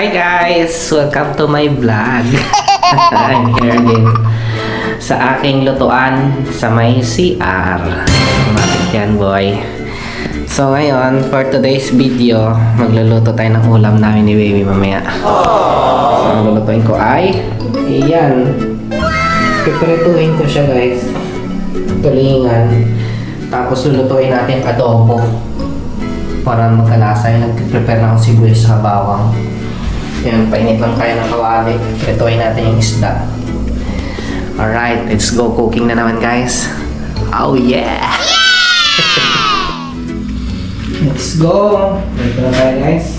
Hi guys! Welcome to my vlog. I'm here again sa aking lutuan sa may CR. Matik yan boy. So ngayon, for today's video, magluluto tayo ng ulam namin ni baby mamaya. So ang lulutuin ko ay iyan. Piprituhin ko siya guys. Tulingan. Tapos lulutuin natin adobo. Para magkalasa yung nag-prepare na akong sibuyas sa bawang. Yan, painit lang tayo ng kawali. Prituin natin yung isda. Alright, let's go cooking na naman guys. Oh yeah! Let's go! Prito na tayo guys.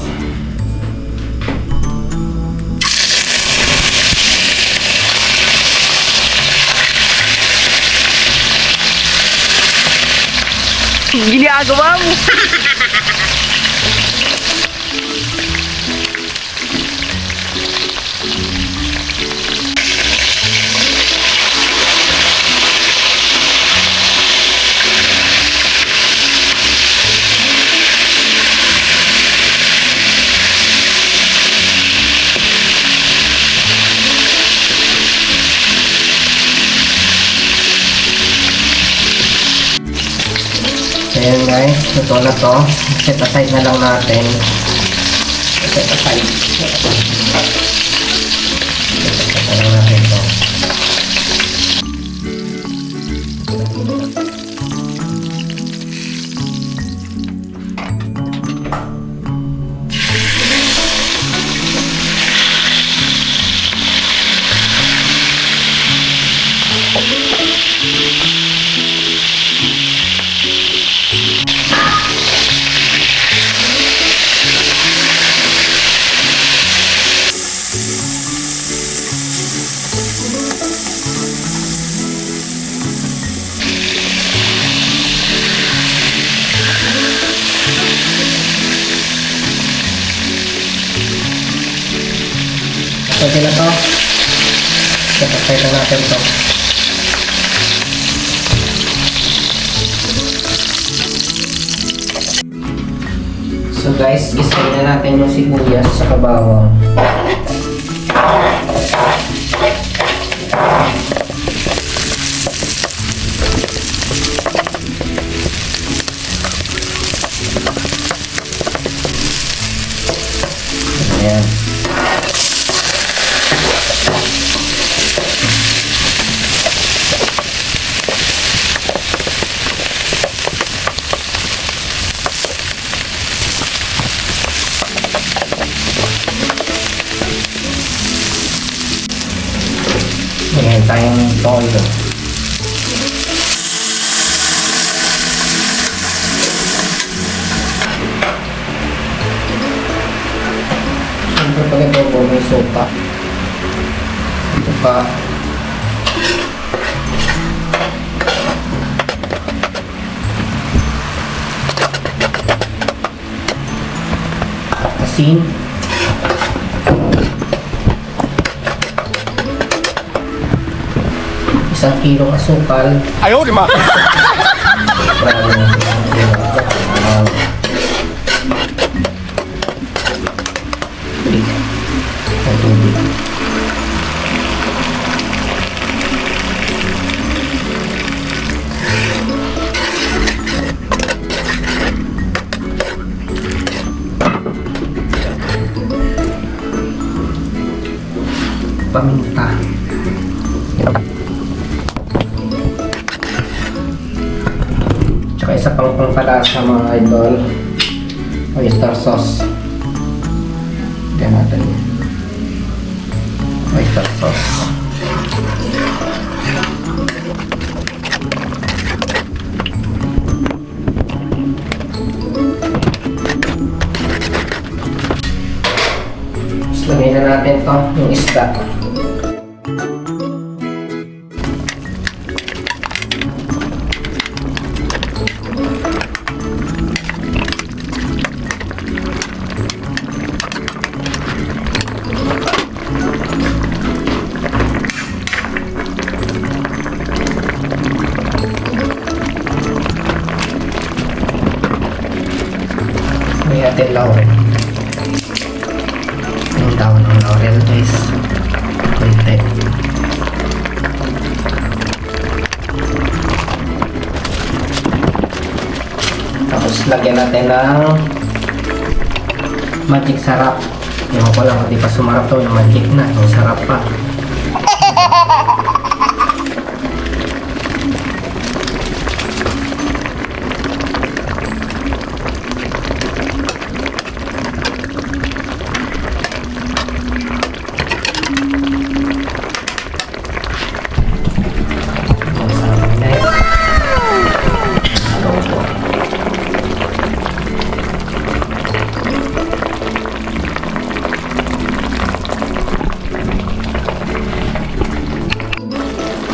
Ginagawa mo! Ayan guys, ito na to. Set aside na lang natin. Set aside. Set na lang natin to. Pwede na to. Kapatay na natin to. So guys, isay na natin yung sibuyas sa kabawang. Ayan. Ayan tayong toyo. Siyempre pag ito may sopa. Ito pa. Asin. Isang kilong asukal. Ayaw, di ma! Paminta. Tsaka isa pang pangpalasa mga idol, oyster sauce. Tignan natin yun. Oyster sauce. Tapos lagay na natin to, yung isda. May atin laurel. Ayan guys. Konti. Tapos lagyan natin ng magic sarap. Ewan ko lang, hindi pa sumarap to. Yung magic na, yung sarap pa. Ang sarap guys. Adobo.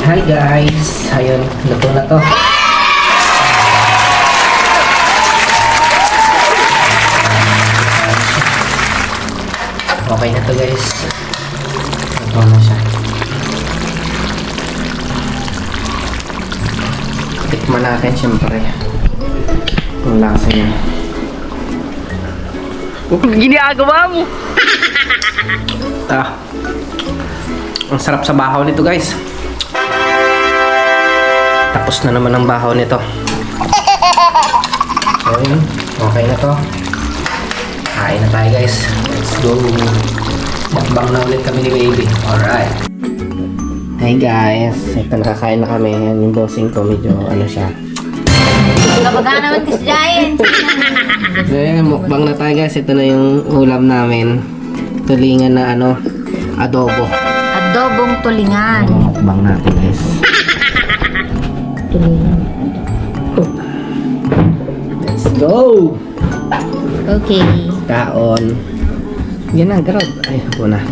Hi guys! Ayun, luto na to. Okay na to guys. Luto na siya. Tikman natin syempre. Ang lasa niya. Ginagawa mo! Ang sarap sa bahaw nito guys. Tapos na naman ang bahaw nito. So yun, okay na to. Kain na tayo guys. Let's go. Mukbang na ulit kami ni baby. Alright. Hi guys. Ito nakakain na kami. Yan yung bossing ko. Medyo ano siya. Kabaga naman kasi Giant! So yan, mukbang na tayo guys. Ito na yung ulam namin. Tulingan na ano, adobo. Adobong tulingan. Mukbang natin guys. Tulingan. Let's go! Okay. Kaon. Yan na, grab. Ay, ako na.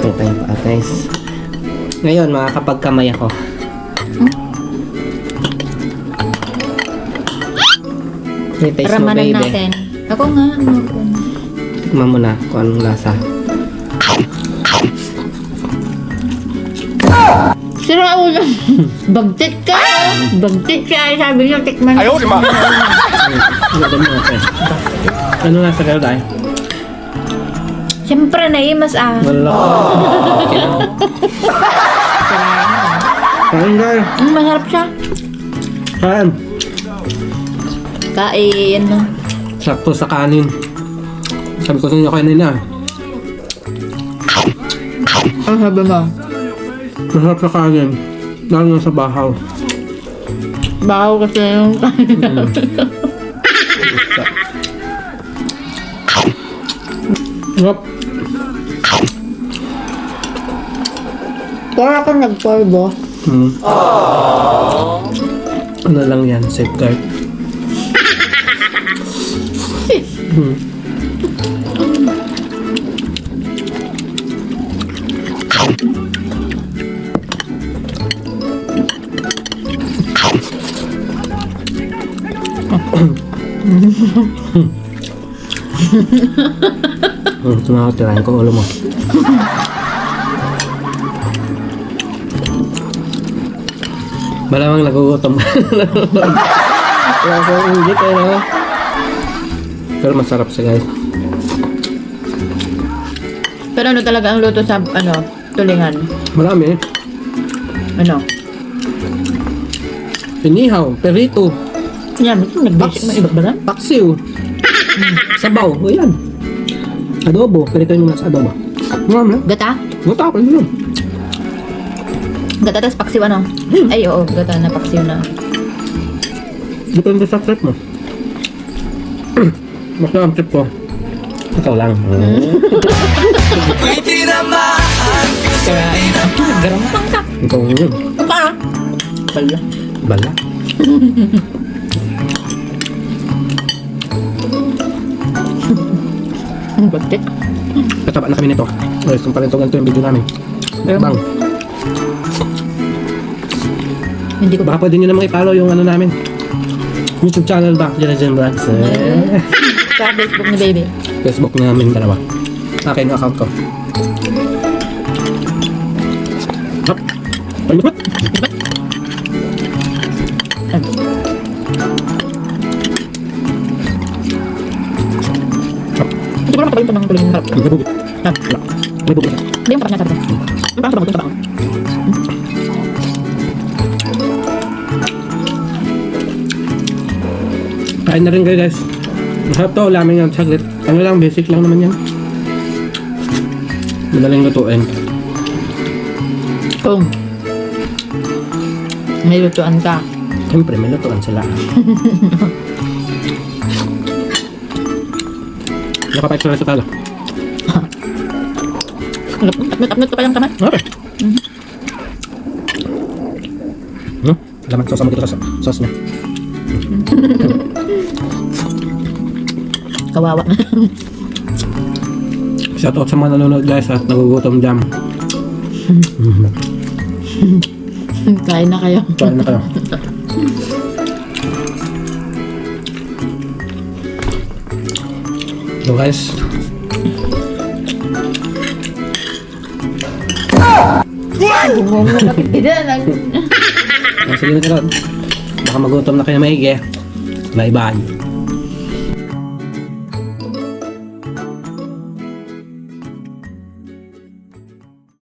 Okay tayo pa, guys. Ngayon, makakapagkamay ako. Okay, taste mo, Ramanan baby. natin. Ako nga. Tikman mo na kung anong lasa. Sira ulo. Bagtit ka! Bagtit ka! Sabi niyo, tikman. Ayaw, di ba? Ano lasa kayo, Day? Siyempre, naimas ah. Wala. Kain, Day. Masarap siya. Kain. Kain. Sakto sa kanin. Sabi ko sa inyo kanina. Ang sabi mo? Masarap sa kanin. Lalo na sa bahaw. Bahaw kasi yung kain. Yup. Para ako nag-porbo. Ano lang yan, safeguard. Ito na ako, tirahin ko ulo mo. Malamang nagugutom. Wala sa inggit eh, no? Pero masarap siya guys. Pero ano talaga ang luto sa, ano, tulingan? Marami eh. Ano? Inihaw, perito, Yan, nag-basic mo iba ba na? paksiw, sabaw, o yan. Adobo, perito yung nasa adobo. Marami. Gata? Gata ko yun. Gata tas paksiw ano? Ay, oo, gata na paksiw na. Depende sa trip mo. Basta ang trip ko. Ikaw lang. Garampang ka. Ikaw yun. Apa? Bala. Bala. Bagtit. Kataba na kami nito. Guys, kung pala ito ganito yung video namin. Bang. Hindi ko ba? Baka pwede nyo naman i-follow yung ano namin. YouTube channel ba? Diyan Vlogs. Sa Facebook ni baby. Facebook namin dalawa. Akin yung account ko. Hop. Ay, ba't? Hindi ko lang matagal ito ng tulingan. Ang gabugit. May bubog na. Hindi yung tapat niya, sabi ko. Parang tabang ito, tabang. Kain na rin kayo guys. Masarap to, ulamin yan saglit. Ano lang, basic lang naman yan. Madaling lutuin. Kung may lutuan ka. Siyempre, may lutuan sila. Nakapa-extra na sa tala. Tapnot pa yung kamay. Okay. Laman sauce mo dito sa sauce niya. Kawawa. Shout out sa mga nanonood guys at nagugutom dyan. Kain na kayo. Kain na kayo. So guys, sige na kayo. Baka magutom na kayo maigi. Bye bye.